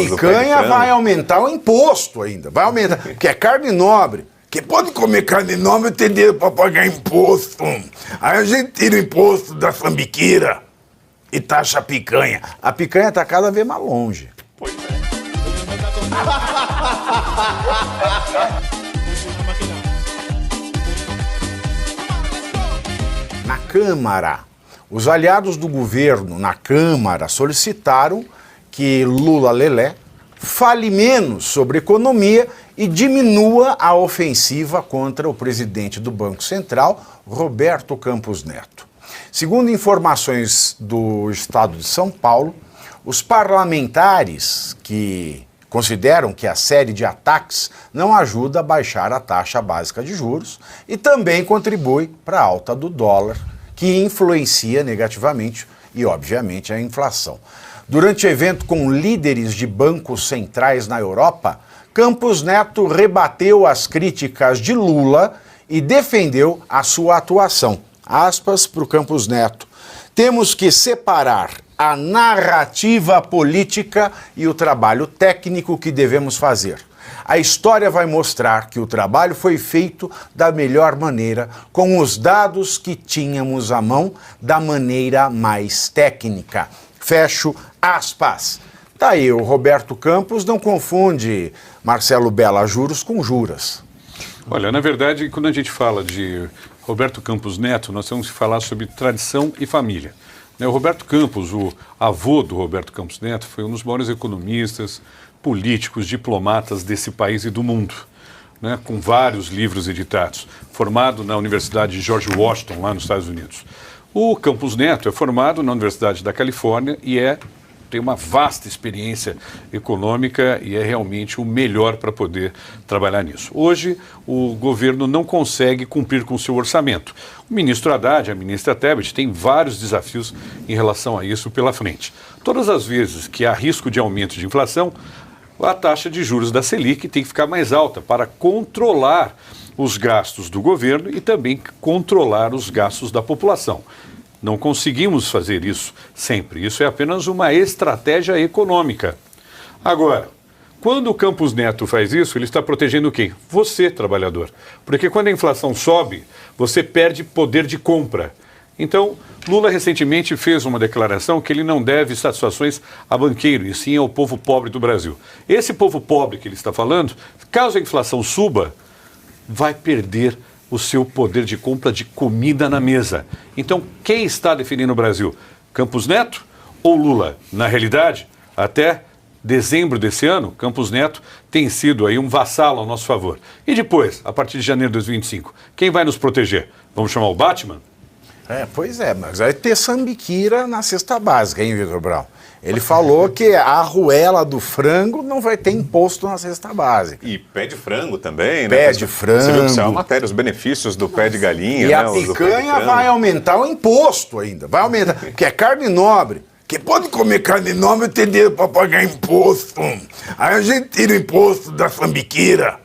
picanha vai aumentar o imposto ainda. Vai aumentar, porque é carne nobre. Que pode comer carne nobre e ter dinheiro para pagar imposto. Aí a gente tira o imposto da sambiqueira e taxa a picanha. A picanha está cada vez mais longe. Pois é. Na Câmara, os aliados do governo na Câmara solicitaram que Lula Lelé fale menos sobre economia e diminua a ofensiva contra o presidente do Banco Central, Roberto Campos Neto. Segundo informações do Estado de São Paulo, os parlamentares que consideram que a série de ataques não ajuda a baixar a taxa básica de juros e também contribui para a alta do dólar, que influencia negativamente e, obviamente, a inflação. Durante evento com líderes de bancos centrais na Europa, Campos Neto rebateu as críticas de Lula e defendeu a sua atuação. Aspas para o Campos Neto. Temos que separar a narrativa política e o trabalho técnico que devemos fazer. A história vai mostrar que o trabalho foi feito da melhor maneira, com os dados que tínhamos à mão, da maneira mais técnica. Fecho aspas. Tá aí, o Roberto Campos não confunde Marcelo Bella juros com juras. Olha, na verdade, quando a gente fala de Roberto Campos Neto, nós temos que falar sobre tradição e família. O Roberto Campos, o avô do Roberto Campos Neto, foi um dos maiores economistas, políticos, diplomatas desse país e do mundo, né, com vários livros editados, formado na Universidade de George Washington, lá nos Estados Unidos. O Campos Neto é formado na Universidade da Califórnia e tem uma vasta experiência econômica e é realmente o melhor para poder trabalhar nisso. Hoje, o governo não consegue cumprir com o seu orçamento. O ministro Haddad, a ministra Tebet, tem vários desafios em relação a isso pela frente. Todas as vezes que há risco de aumento de inflação, a taxa de juros da Selic tem que ficar mais alta para controlar os gastos do governo e também controlar os gastos da população. Não conseguimos fazer isso sempre. Isso é apenas uma estratégia econômica. Agora, quando o Campos Neto faz isso, ele está protegendo quem? Você, trabalhador. Porque quando a inflação sobe, você perde poder de compra. Então, Lula recentemente fez uma declaração que ele não deve satisfações a banqueiro, e sim ao povo pobre do Brasil. Esse povo pobre que ele está falando, caso a inflação suba, vai perder o seu poder de compra de comida na mesa. Então, quem está definindo o Brasil? Campos Neto ou Lula? Na realidade, até dezembro desse ano, Campos Neto tem sido aí um vassalo ao nosso favor. E depois, a partir de janeiro de 2025, quem vai nos proteger? Vamos chamar o Batman? Pois é, mas vai ter sambiquira na cesta básica, hein, Vitor Brown? Ele falou que a arruela do frango não vai ter imposto na cesta básica. E pé de frango também, né? Pé de frango. Você viu que saiu a matéria, os benefícios do pé de galinha. E a picanha vai aumentar o imposto ainda. Vai aumentar, porque é carne nobre. Que pode comer carne nobre e ter dinheiro para pagar imposto. Aí a gente tira o imposto da sambiqueira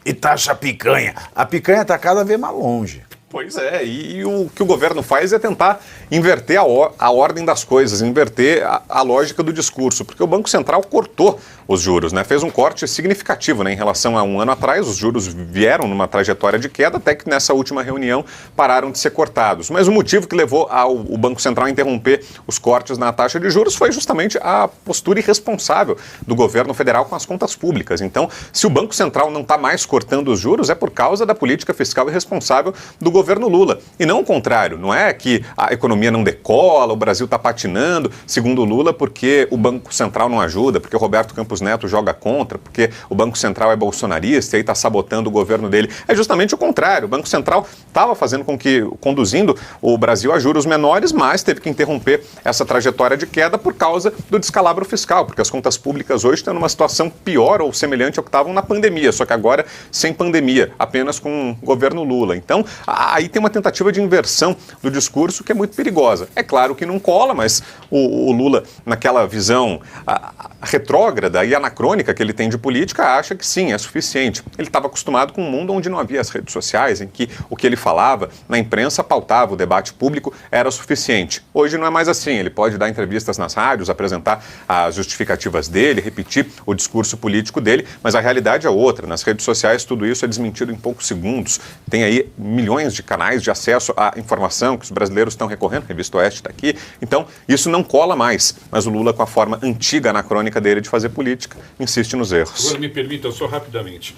e taxa a picanha. A picanha está cada vez mais longe. Pois é, e o que o governo faz é tentar inverter a ordem das coisas, inverter a lógica do discurso, porque o Banco Central cortou os juros, né? Fez um corte significativo, né? Em relação a um ano atrás, os juros vieram numa trajetória de queda, até que nessa última reunião pararam de ser cortados. Mas o motivo que levou o Banco Central a interromper os cortes na taxa de juros foi justamente a postura irresponsável do governo federal com as contas públicas. Então, se o Banco Central não está mais cortando os juros, é por causa da política fiscal irresponsável do governo Lula. E não o contrário, não é que a economia não decola, o Brasil está patinando, segundo Lula, porque o Banco Central não ajuda, porque o Roberto Campos Neto joga contra, porque o Banco Central é bolsonarista e aí está sabotando o governo dele. É justamente o contrário. O Banco Central estava conduzindo o Brasil a juros menores, mas teve que interromper essa trajetória de queda por causa do descalabro fiscal, porque as contas públicas hoje estão numa situação pior ou semelhante ao que estavam na pandemia, só que agora sem pandemia, apenas com o governo Lula. Então, a aí tem uma tentativa de inversão do discurso que é muito perigosa. É claro que não cola, mas o Lula, naquela visão retrógrada e anacrônica que ele tem de política, acha que sim, é suficiente. Ele estava acostumado com um mundo onde não havia as redes sociais, em que o que ele falava na imprensa pautava o debate público, era suficiente. Hoje não é mais assim. Ele pode dar entrevistas nas rádios, apresentar as justificativas dele, repetir o discurso político dele, mas a realidade é outra. Nas redes sociais tudo isso é desmentido em poucos segundos. Tem aí milhões de canais de acesso à informação que os brasileiros estão recorrendo, a Revista Oeste está aqui. Então, isso não cola mais. Mas o Lula, com a forma antiga, anacrônica dele de fazer política, insiste nos erros. Agora me permita só rapidamente.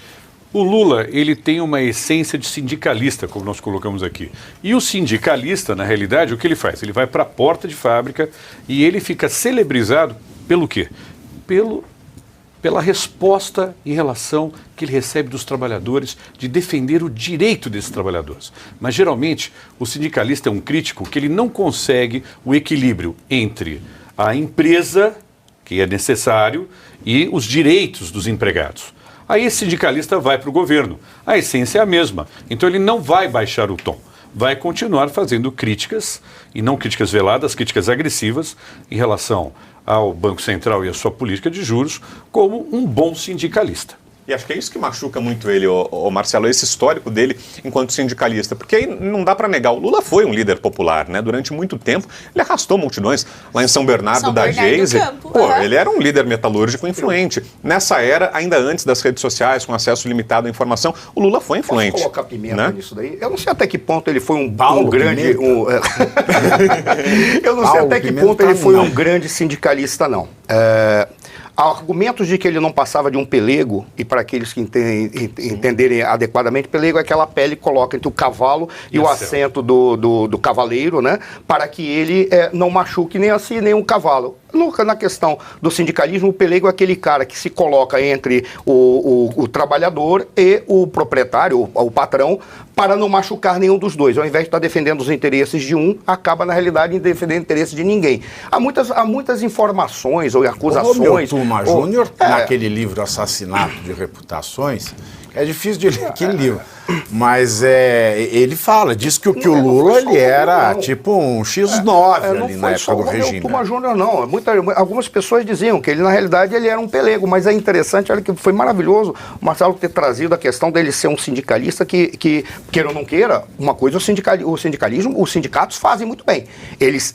O Lula, ele tem uma essência de sindicalista, como nós colocamos aqui. E o sindicalista, na realidade, o que ele faz? Ele vai para a porta de fábrica e ele fica celebrizado pelo quê? Pela resposta em relação que ele recebe dos trabalhadores de defender o direito desses trabalhadores. Mas, geralmente, o sindicalista é um crítico que ele não consegue o equilíbrio entre a empresa, que é necessário, e os direitos dos empregados. Aí esse sindicalista vai para o governo. A essência é a mesma. Então ele não vai baixar o tom. Vai continuar fazendo críticas, e não críticas veladas, críticas agressivas, em relação ao Banco Central e a sua política de juros, como um bom sindicalista. E acho que é isso que machuca muito ele, o Marcelo, esse histórico dele enquanto sindicalista. Porque aí não dá para negar, o Lula foi um líder popular, né? Durante muito tempo, ele arrastou multidões lá em São Bernardo da Geise. Ele era um líder metalúrgico influente. Nessa era, ainda antes das redes sociais, com acesso limitado à informação, o Lula foi influente. Posso colocar pimenta nisso daí? Eu não sei até que ponto ele foi um grande... Eu não sei até que ponto ele foi um grande sindicalista, não. Há argumentos de que ele não passava de um pelego, e para aqueles que entenderem adequadamente, pelego é aquela pele que coloca entre o cavalo e o assento do cavaleiro, né? Para que ele não machuque nem assim, nem o cavalo. Na questão do sindicalismo, o pelego é aquele cara que se coloca entre o trabalhador e o proprietário, o patrão, para não machucar nenhum dos dois. Ao invés de estar defendendo os interesses de um, acaba, na realidade, em defender os interesses de ninguém. Há muitas informações ou acusações... Tuma Júnior, naquele livro Assassinato de Reputações, é difícil de ler aquele livro, mas ele diz que o Lula ele era tipo um X9 ali na época do regime. Não foi só o Tuma Júnior, não. Algumas pessoas diziam que ele, na realidade, ele era um pelego, mas é interessante, olha que foi maravilhoso o Marcelo ter trazido a questão dele ser um sindicalista que queira ou não queira, uma coisa o sindicalismo, os sindicatos fazem muito bem. Eles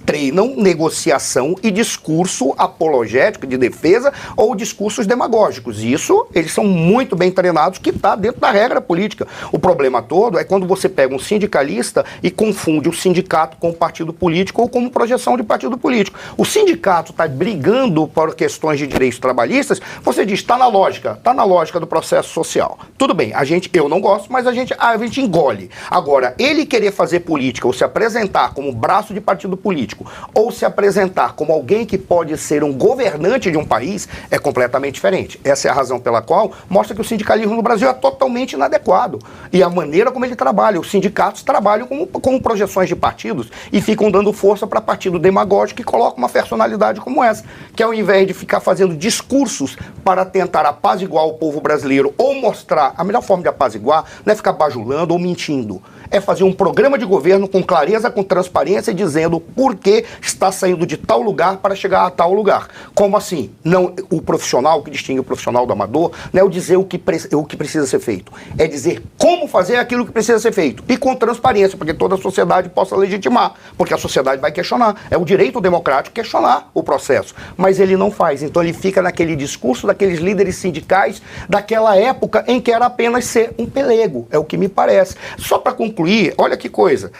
treinam negociação e discurso apologético de defesa ou discursos demagógicos. Isso, eles são muito bem treinados, que está dentro da regra política. O problema todo é quando você pega um sindicalista e confunde o sindicato com o partido político ou com projeção de partido político. O sindicato está brigando por questões de direitos trabalhistas, você diz, está na lógica do processo social. Tudo bem, eu não gosto, mas a gente engole. Agora, ele querer fazer política ou se apresentar como braço de partido político ou se apresentar como alguém que pode ser um governante de um país é completamente diferente. Essa é a razão pela qual mostra que o sindicalismo no Brasil é totalmente inadequado. E a maneira como ele trabalha, os sindicatos trabalham com projeções de partidos e ficam dando força para partido demagógico que coloca uma personalidade como essa, que ao invés de ficar fazendo discursos para tentar apaziguar o povo brasileiro ou mostrar, a melhor forma de apaziguar não é ficar bajulando ou mentindo, é fazer um programa de governo com clareza, com transparência, dizendo por que está saindo de tal lugar para chegar a tal lugar. Como assim? Não, o profissional, o que distingue o profissional do amador, não é o dizer o que precisa ser feito, é dizer como fazer aquilo que precisa ser feito, e com transparência, para que toda a sociedade possa legitimar, porque a sociedade vai questionar. É o direito democrático questionar o processo, mas ele não faz. Então ele fica naquele discurso daqueles líderes sindicais daquela época em que era apenas ser um pelego, é o que me parece. Só para concluir, olha que coisa,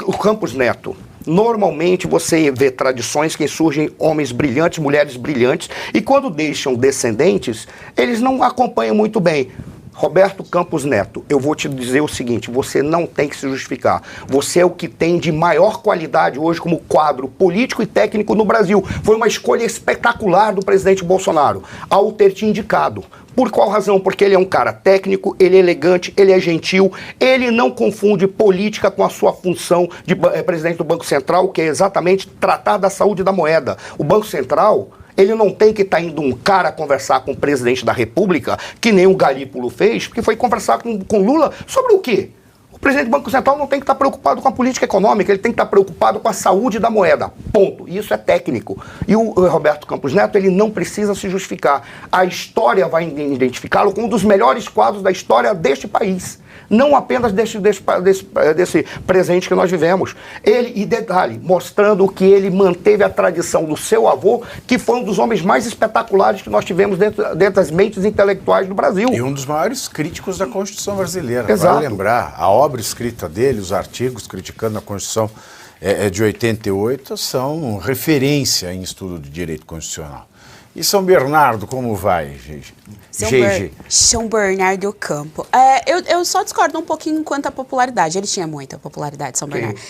o Campos Neto, normalmente você vê tradições que surgem homens brilhantes, mulheres brilhantes, e quando deixam descendentes, eles não acompanham muito bem. Roberto Campos Neto, eu vou te dizer o seguinte, você não tem que se justificar. Você é o que tem de maior qualidade hoje como quadro político e técnico no Brasil. Foi uma escolha espetacular do presidente Bolsonaro ao ter te indicado. Por qual razão? Porque ele é um cara técnico, ele é elegante, ele é gentil, ele não confunde política com a sua função de presidente do Banco Central, que é exatamente tratar da saúde da moeda. O Banco Central, ele não tem que estar indo um cara conversar com o presidente da República, que nem o Galípolo fez, porque foi conversar com Lula sobre o quê? O presidente do Banco Central não tem que estar preocupado com a política econômica, ele tem que estar preocupado com a saúde da moeda. Ponto. E isso é técnico. E o Roberto Campos Neto, ele não precisa se justificar. A história vai identificá-lo como um dos melhores quadros da história deste país. Não apenas desse presente que nós vivemos. Ele, e detalhe, mostrando que ele manteve a tradição do seu avô, que foi um dos homens mais espetaculares que nós tivemos dentro das mentes intelectuais do Brasil. E um dos maiores críticos da Constituição brasileira. Exato. Vale lembrar, a obra escrita dele, os artigos criticando a Constituição de 88, são referência em estudo de direito constitucional. E São Bernardo, como vai, GG? São Bernardo do Campo. Eu só discordo um pouquinho quanto à popularidade. Ele tinha muita popularidade, São Bernardo.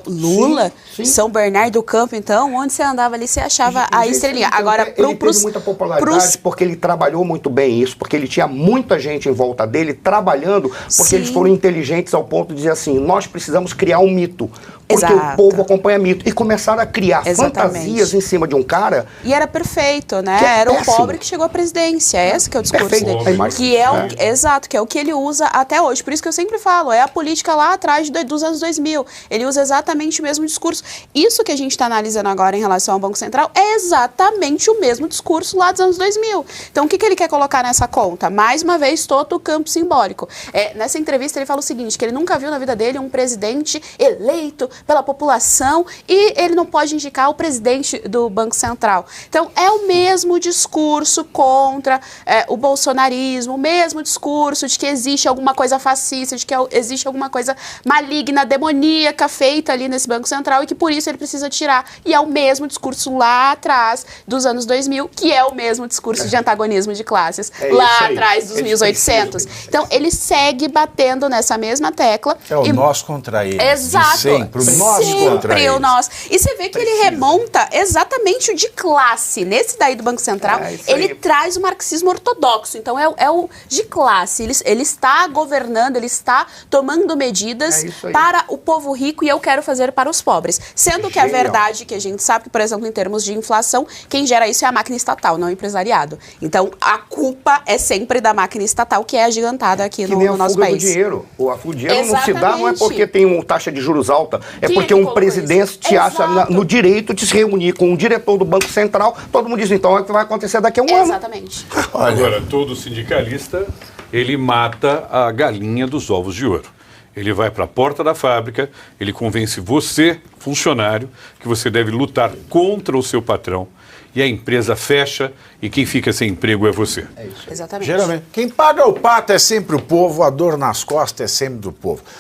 Lula, sim. São Bernardo do Campo, então, onde você andava ali, você achava a estrelinha. Agora, ele teve muita popularidade porque ele trabalhou muito bem isso, porque ele tinha muita gente em volta dele trabalhando, porque eles foram inteligentes ao ponto de dizer assim, nós precisamos criar um mito. Porque o povo acompanha mito. E começaram a criar fantasias em cima de um cara... E era perfeito, né? Era o pobre que chegou à presidência. Esse que é o discurso dele. Que é exato, que é o que ele usa até hoje. Por isso que eu sempre falo, é a política lá atrás dos anos 2000. Ele usa exatamente o mesmo discurso. Isso que a gente está analisando agora em relação ao Banco Central é exatamente o mesmo discurso lá dos anos 2000. Então, o que ele quer colocar nessa conta? Mais uma vez, todo o campo simbólico. Nessa entrevista, ele fala o seguinte, que ele nunca viu na vida dele um presidente eleito pela população e ele não pode indicar o presidente do Banco Central. Então, é o mesmo discurso contra o bolsonarismo, o mesmo discurso de que existe alguma coisa fascista, de que existe alguma coisa maligna, demoníaca feita ali nesse Banco Central e que por isso ele precisa tirar. E é o mesmo discurso lá atrás dos anos 2000, que é o mesmo discurso de antagonismo de classes lá atrás dos 1800. Então, ele segue batendo nessa mesma tecla. É o nós contra ele. Exato. Sempre, o nós contra ele. E você vê que ele remonta exatamente o de classe. Nesse daí do Banco Central, ele traz o marxismo ortodoxo. Então, é o de classe. Ele está governando, ele está tomando medidas para o povo rico e eu quero fazer para os pobres. Sendo que a verdade que a gente sabe que, por exemplo, em termos de inflação, quem gera isso é a máquina estatal, não o empresariado. Então, a culpa é sempre da máquina estatal, que é agigantada aqui no nosso país. A fuga do dinheiro não se dá, não é porque tem uma taxa de juros alta, é porque um presidente te acha no direito de se reunir com o diretor do Banco Central, todo mundo diz, então, é o que vai acontecer daqui a um ano. Exatamente. Agora, todo sindicalista, ele mata a galinha dos ovos de ouro. Ele vai para a porta da fábrica, ele convence você, funcionário, que você deve lutar contra o seu patrão, e a empresa fecha e quem fica sem emprego é você. Exatamente. Geralmente. Quem paga o pato é sempre o povo, a dor nas costas é sempre do povo.